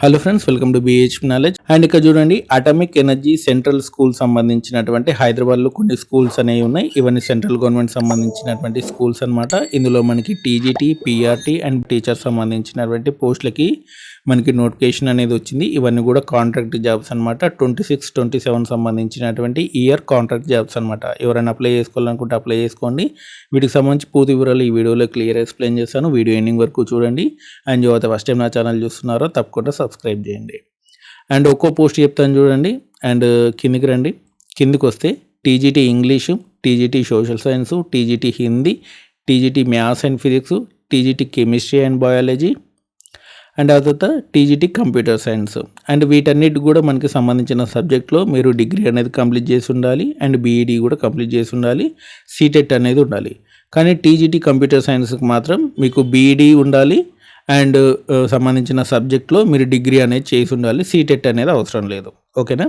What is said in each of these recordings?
Hello friends, welcome to BHP knowledge. And ఇక్కడ చూడండి, atomic energy central school సంబంధించినటువంటి హైదరాబాద్లో కొన్ని స్కూల్స్ అనేవి ఉన్నాయి. ఇవన్నీ సెంట్రల్ గవర్నమెంట్ సంబంధించినటువంటి స్కూల్స్ అనమాట. ఇందులో మనకి టీజీటీ, పిఆర్టీ అండ్ టీచర్ సంబంధించినటువంటి పోస్టులకి మనకి నోటిఫికేషన్ అనేది వచ్చింది. ఇవన్నీ కూడా కాంట్రాక్ట్ జాబ్స్ అనమాట. 26-27 సంబంధించినటువంటి ఇయర్ కాంట్రాక్ట్ జాబ్స్ అనమాట. ఎవరైనా అప్లై చేసుకోవాలనుకుంటే అప్లై చేసుకోండి. వీటికి సంబంధించి పూర్తి వివరాలు ఈ వీడియోలో క్లియర్ ఎక్స్ప్లెయిన్ చేస్తాను. వీడియో ఎండింగ్ వరకు చూడండి. అండ్ ఎవరైతే ఫస్ట్ టైం నా ఛానల్ చూస్తున్నారో తప్పకుండా సబ్స్క్రైబ్ చేయండి. అండ్ ఒక్కో పోస్ట్ చెప్తాను చూడండి. అండ్ కిందికి రండి. కిందికి వస్తే TGT English, TGT social science, TGT Hindi, TGT maths and physics, TGT chemistry and biology and ఆ తర్వాత టీజీటీ కంప్యూటర్ సైన్స్. అండ్ వీటన్నిటి కూడా మనకి సంబంధించిన సబ్జెక్ట్లో మీరు డిగ్రీ అనేది కంప్లీట్ చేసి ఉండాలి. అండ్ బీఈడీ కూడా కంప్లీట్ చేసి ఉండాలి. సీటెట్ అనేది ఉండాలి. కానీ టీజీటీ కంప్యూటర్ సైన్స్కి మాత్రం మీకు బీఈడీ ఉండాలి. అండ్ సంబంధించిన సబ్జెక్ట్లో మీరు డిగ్రీ అనేది చేసి ఉండాలి. సీటెట్ అనేది అవసరం లేదు. ఓకేనా?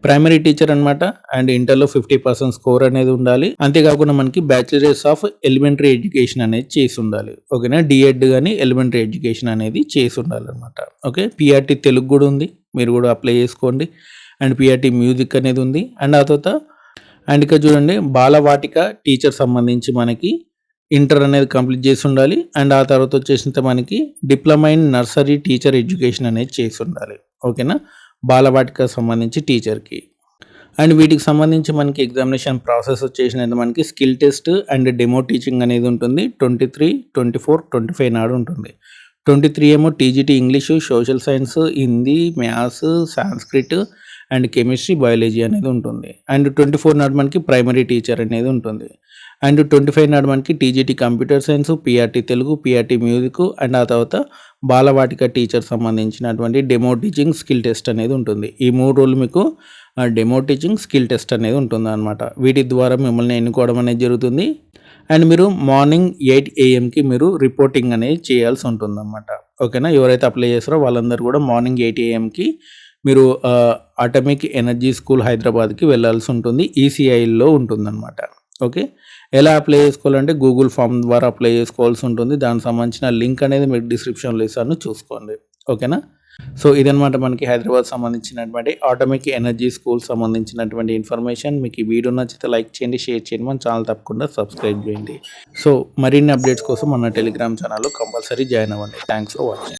ప్రైమరీ టీచర్ అనమాట. అండ్ ఇంటర్లో 50% స్కోర్ అనేది ఉండాలి. అంతేకాకుండా మనకి బ్యాచిలర్స్ ఆఫ్ ఎలిమెంటరీ ఎడ్యుకేషన్ అనేది చేసి ఉండాలి. ఓకేనా? డిఎడ్ కానీ ఎలిమెంటరీ ఎడ్యుకేషన్ అనేది చేసి ఉండాలి అనమాట. ఓకే, పిఆర్టీ తెలుగు కూడా ఉంది, మీరు కూడా అప్లై చేసుకోండి. అండ్ పిఆర్టీ మ్యూజిక్ అనేది ఉంది. అండ్ ఆ తర్వాత అండ్ ఇక్కడ చూడండి, బాలవాటిక టీచర్ సంబంధించి మనకి ఇంటర్ అనేది కంప్లీట్ చేసి ఉండాలి. అండ్ ఆ తర్వాత వచ్చేసింత మనకి diploma in nursery teacher education అనేది చేసి ఉండాలి. ఓకేనా? బాలవాటిక సంబంధించి టీచర్కి. అండ్ వీటికి సంబంధించి మనకి ఎగ్జామినేషన్ ప్రాసెస్ వచ్చేసినది మనకి skill test and demo teaching అనేది ఉంటుంది. 23, 24, 25 నాడు ఉంటుంది. 23 ఏమో TGT English, social science, Hindi, maths, Sanskrit and chemistry, biology అనేది ఉంటుంది. అండ్ 24 నాడు మనకి ప్రైమరీ టీచర్ అనేది ఉంటుంది. అండ్ 25 నాడు మనకి TGT computer science, PRT Telugu, PRT music and ఆ తర్వాత బాలవాటిక టీచర్ సంబంధించినటువంటి డెమో టీచింగ్, స్కిల్ టెస్ట్ అనేది ఉంటుంది. ఈ 3 రోజులు మీకు డెమో టీచింగ్, స్కిల్ టెస్ట్ అనేది ఉంటుంది అనమాట. వీటి ద్వారా మిమ్మల్ని ఎన్నుకోవడం అనేది జరుగుతుంది. అండ్ మీరు మార్నింగ్ 8 AM మీరు రిపోర్టింగ్ అనేది చేయాల్సి ఉంటుంది అనమాట. ఓకేనా? ఎవరైతే అప్లై చేస్తారో వాళ్ళందరూ కూడా మార్నింగ్ 8 AM మీరు అటామిక్ ఎనర్జీ స్కూల్ హైదరాబాద్కి వెళ్ళాల్సి ఉంటుంది. ఈసీఐలో ఉంటుందన్నమాట. ఓకే, ఎలా అప్లై చేసుకోవాలంటే గూగుల్ ఫామ్ ద్వారా అప్లై చేసుకోవాల్సి ఉంటుంది. దానికి సంబంధించిన లింక్ అనేది మీకు డిస్క్రిప్షన్లో ఇస్తాను, చూసుకోండి. ఓకేనా? సో ఇదనమాట మనకి హైదరాబాద్ సంబంధించినటువంటి అటామిక్ ఎనర్జీ స్కూల్ సంబంధించినటువంటి ఇన్ఫర్మేషన్. మీకు ఈ వీడియో నచ్చితే లైక్ చేయండి, షేర్ చేయండి, మన ఛానల్ తప్పకుండా సబ్స్క్రైబ్ చేయండి. సో మరిన్ని అప్డేట్స్ కోసం మన టెలిగ్రామ్ ఛానల్లో కంపల్సరీ జాయిన్ అవ్వండి. Thanks for watching.